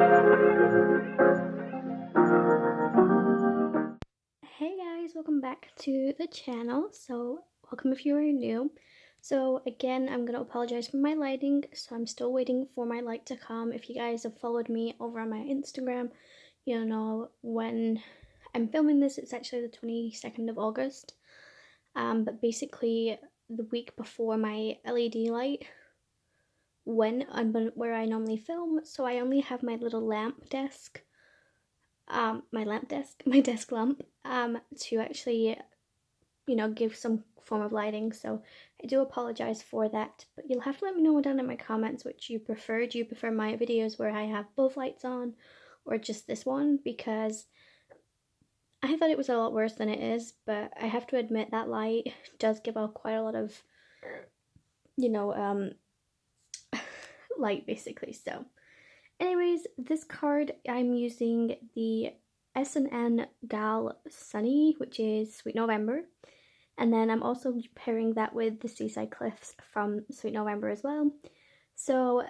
Hey guys, welcome back to the channel. So welcome if you are new. So again, I'm gonna apologize for my lighting. So I'm still waiting for my light to come. If you guys have followed me over on my Instagram, you know when I'm filming this, it's actually the 22nd of August. But basically the week before my LED light went on where I normally film, so I only have my little lamp desk. My desk lamp, to actually, give some form of lighting. So I do apologize for that, but you'll have to let me know down in my comments which you prefer. Do you prefer my videos where I have both lights on, or just this one? Because I thought it was a lot worse than it is, but I have to admit that light does give out quite a lot of, light basically. So anyways, this card I'm using the S&N Gal Sunny, which is Sweet November, and then I'm also pairing that with the Seaside Cliffs from Sweet November as well. So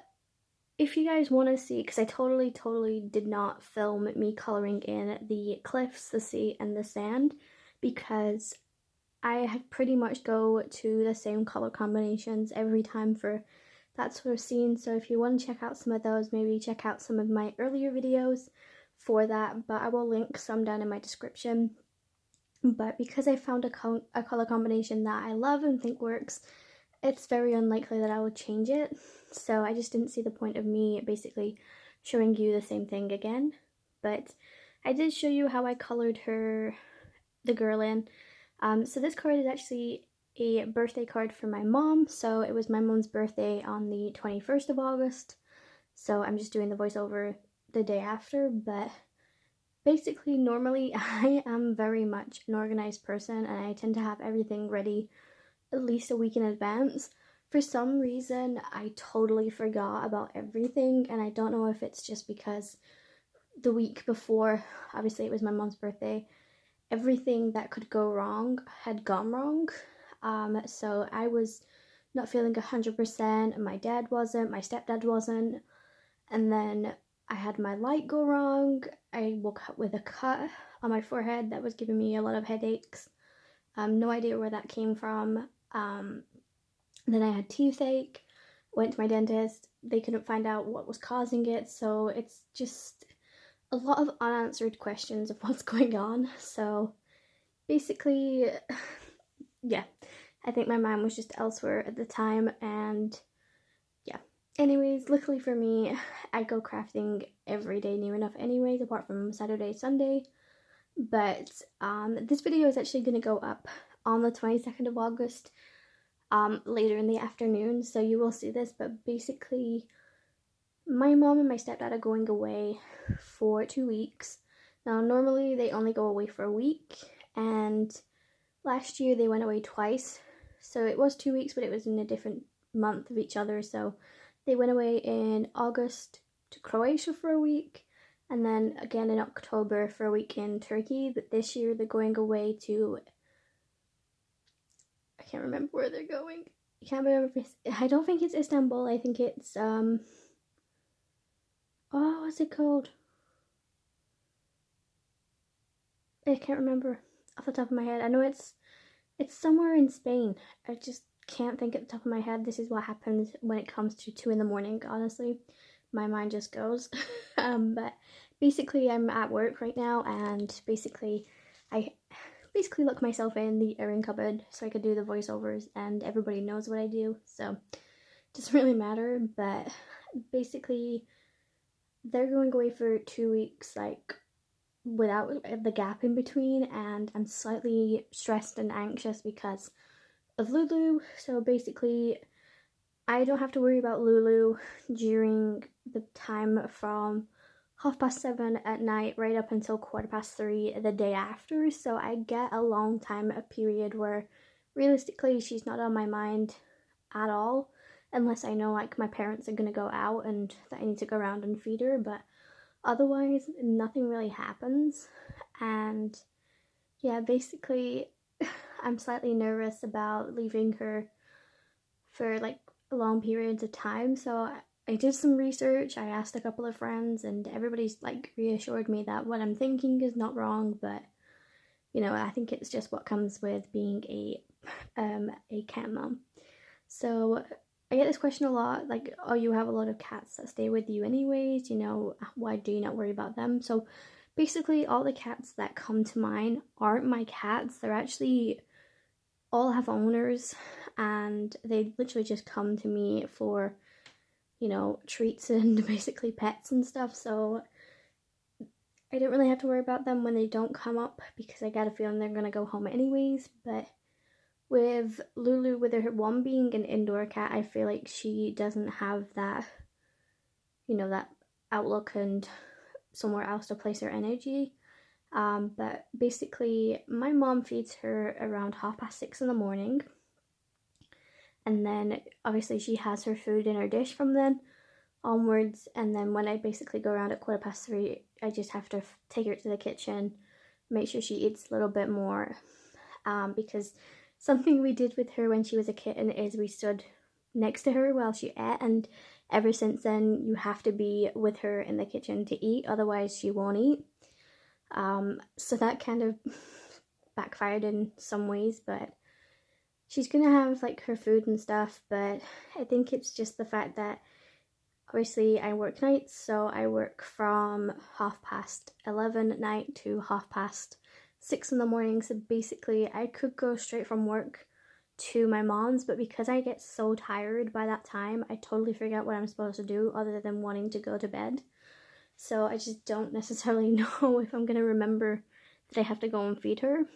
if you guys want to see, because I totally did not film me coloring in the cliffs, the sea, and the sand, because I had pretty much go to the same color combinations every time for that sort of scene. So if you want to check out some of those, maybe check out some of my earlier videos for that, but I will link some down in my description. But because I found a color combination that I love and think works, it's very unlikely that I will change it. So I just didn't see the point of me basically showing you the same thing again. But I did show you how I colored the girl in. So this card is actually a birthday card for my mom. So it was my mom's birthday on the 21st of August. So I'm just doing the voiceover the day after, but basically normally I am very much an organized person and I tend to have everything ready at least a week in advance. For some reason, I totally forgot about everything, and I don't know if it's just because the week before, obviously it was my mom's birthday, everything that could go wrong had gone wrong. So I was not feeling 100%, my dad wasn't, my stepdad wasn't, and then I had my light go wrong. I woke up with a cut on my forehead that was giving me a lot of headaches. No idea where that came from. Then I had toothache, went to my dentist, they couldn't find out what was causing it, so it's just a lot of unanswered questions of what's going on. So basically, yeah, I think my mind was just elsewhere at the time, and yeah. Anyways, luckily for me, I go crafting every day near enough anyways, apart from Saturday, Sunday. But this video is actually going to go up on the 22nd of August, later in the afternoon, so you will see this. But basically, my mom and my stepdad are going away for 2 weeks. Now, normally they only go away for a week, and last year they went away twice. So it was 2 weeks, but it was in a different month of each other. So they went away in August to Croatia for a week, and then again in October for a week in Turkey. But this year they're going away to, I can't remember where they're going. I can't remember if I don't think it's Istanbul. I think it's oh, what's it called? I can't remember off the top of my head. I know it's somewhere in Spain. I just can't think at the top of my head. This is what happens when it comes to 2 in the morning, honestly. My mind just goes. But basically I'm at work right now, and basically I lock myself in the airing cupboard so I could do the voiceovers, and everybody knows what I do, so it doesn't really matter. But basically they're going away for 2 weeks, like without the gap in between, and I'm slightly stressed and anxious because of Lulu. So basically I don't have to worry about Lulu during the time from 7:30 at night right up until 3:15 the day after. So I get a long time, a period where realistically she's not on my mind at all, unless I know like my parents are gonna go out and that I need to go around and feed her. But otherwise nothing really happens. And yeah, basically I'm slightly nervous about leaving her for like long periods of time. So I did some research, I asked a couple of friends, and everybody's like reassured me that what I'm thinking is not wrong, but you know, I think it's just what comes with being a cat mom. So I get this question a lot, like, oh, you have a lot of cats that stay with you anyways, you know, why do you not worry about them? So basically all the cats that come to mind aren't my cats, they're actually all have owners, and they literally just come to me for, you know, treats and basically pets and stuff. So I don't really have to worry about them when they don't come up, because I got a feeling they're gonna go home anyways. But with Lulu, with her one being an indoor cat, I feel like she doesn't have that, you know, that outlook and somewhere else to place her energy. But basically my mom feeds her around 6:30 in the morning, and then obviously she has her food in her dish from then onwards, and then when I basically go around at 3:15, I just have to take her to the kitchen, make sure she eats a little bit more, because something we did with her when she was a kitten is we stood next to her while she ate, and ever since then you have to be with her in the kitchen to eat, otherwise she won't eat. So that kind of backfired in some ways, but she's gonna have like her food and stuff. But I think it's just the fact that obviously I work nights, so I work from 11:30 at night to 6:30 in the morning. So basically I could go straight from work to my mom's, but because I get so tired by that time, I totally forget what I'm supposed to do other than wanting to go to bed. So I just don't necessarily know if I'm gonna remember that I have to go and feed her.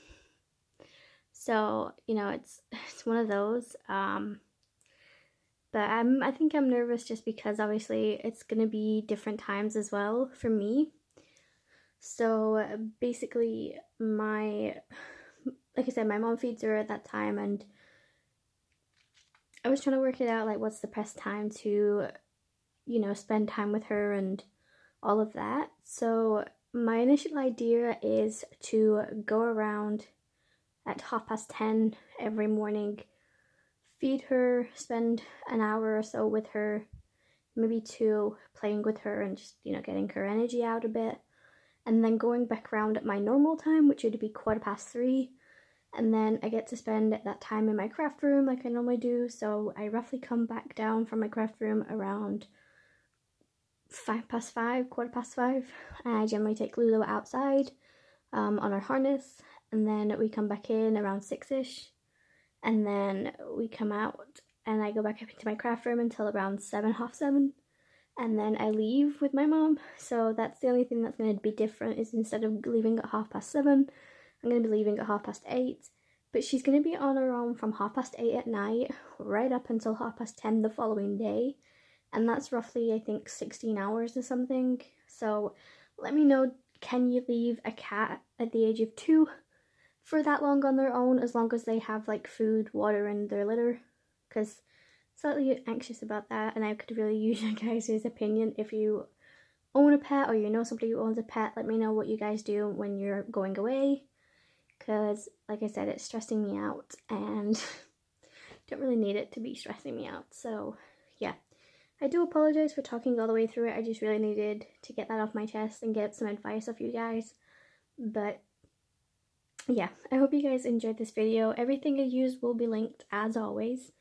So, you know, it's one of those. But I think I'm nervous just because obviously it's gonna be different times as well for me. So basically like I said, my mom feeds her at that time, and I was trying to work it out, like what's the best time to, you know, spend time with her and all of that. So my initial idea is to go around at 10:30 every morning, feed her, spend an hour or so with her, maybe 2, playing with her and just, you know, getting her energy out a bit, and then going back around at my normal time, which would be 3:15, and then I get to spend that time in my craft room like I normally do. So I roughly come back down from my craft room around 5:05, 5:15, and I generally take Lulu outside on her harness, and then we come back in around 6ish, and then we come out and I go back up into my craft room until around 7:30, and then I leave with my mom. So that's the only thing that's going to be different, is instead of leaving at 7:30, I'm going to be leaving at 8:30, but she's going to be on her own from 8:30 at night right up until 10:30 the following day, and that's roughly, I think, 16 hours or something. So let me know, can you leave a cat at the age of 2 for that long on their own, as long as they have like food, water, and their litter? Because slightly anxious about that, and I could really use your guys' opinion. If you own a pet or you know somebody who owns a pet, let me know what you guys do when you're going away, because like I said, it's stressing me out and don't really need it to be stressing me out. So yeah, I do apologize for talking all the way through it. I just really needed to get that off my chest and get some advice off you guys. But yeah, I hope you guys enjoyed this video. Everything I used will be linked as always.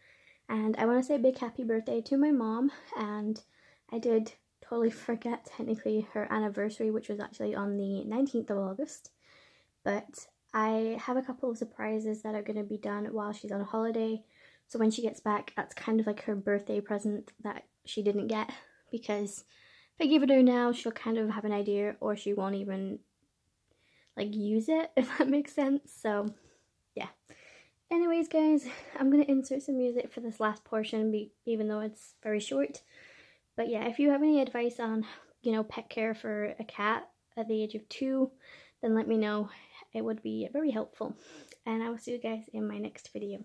And I want to say a big happy birthday to my mom, and I did totally forget technically her anniversary, which was actually on the 19th of August, but I have a couple of surprises that are going to be done while she's on holiday. So when she gets back, that's kind of like her birthday present that she didn't get, because if I give it her now, she'll kind of have an idea, or she won't even like use it, if that makes sense. So yeah. Anyways guys, I'm going to insert some music for this last portion, even though it's very short. But yeah, if you have any advice on, you know, pet care for a cat at the age of 2, then let me know. It would be very helpful. And I will see you guys in my next video.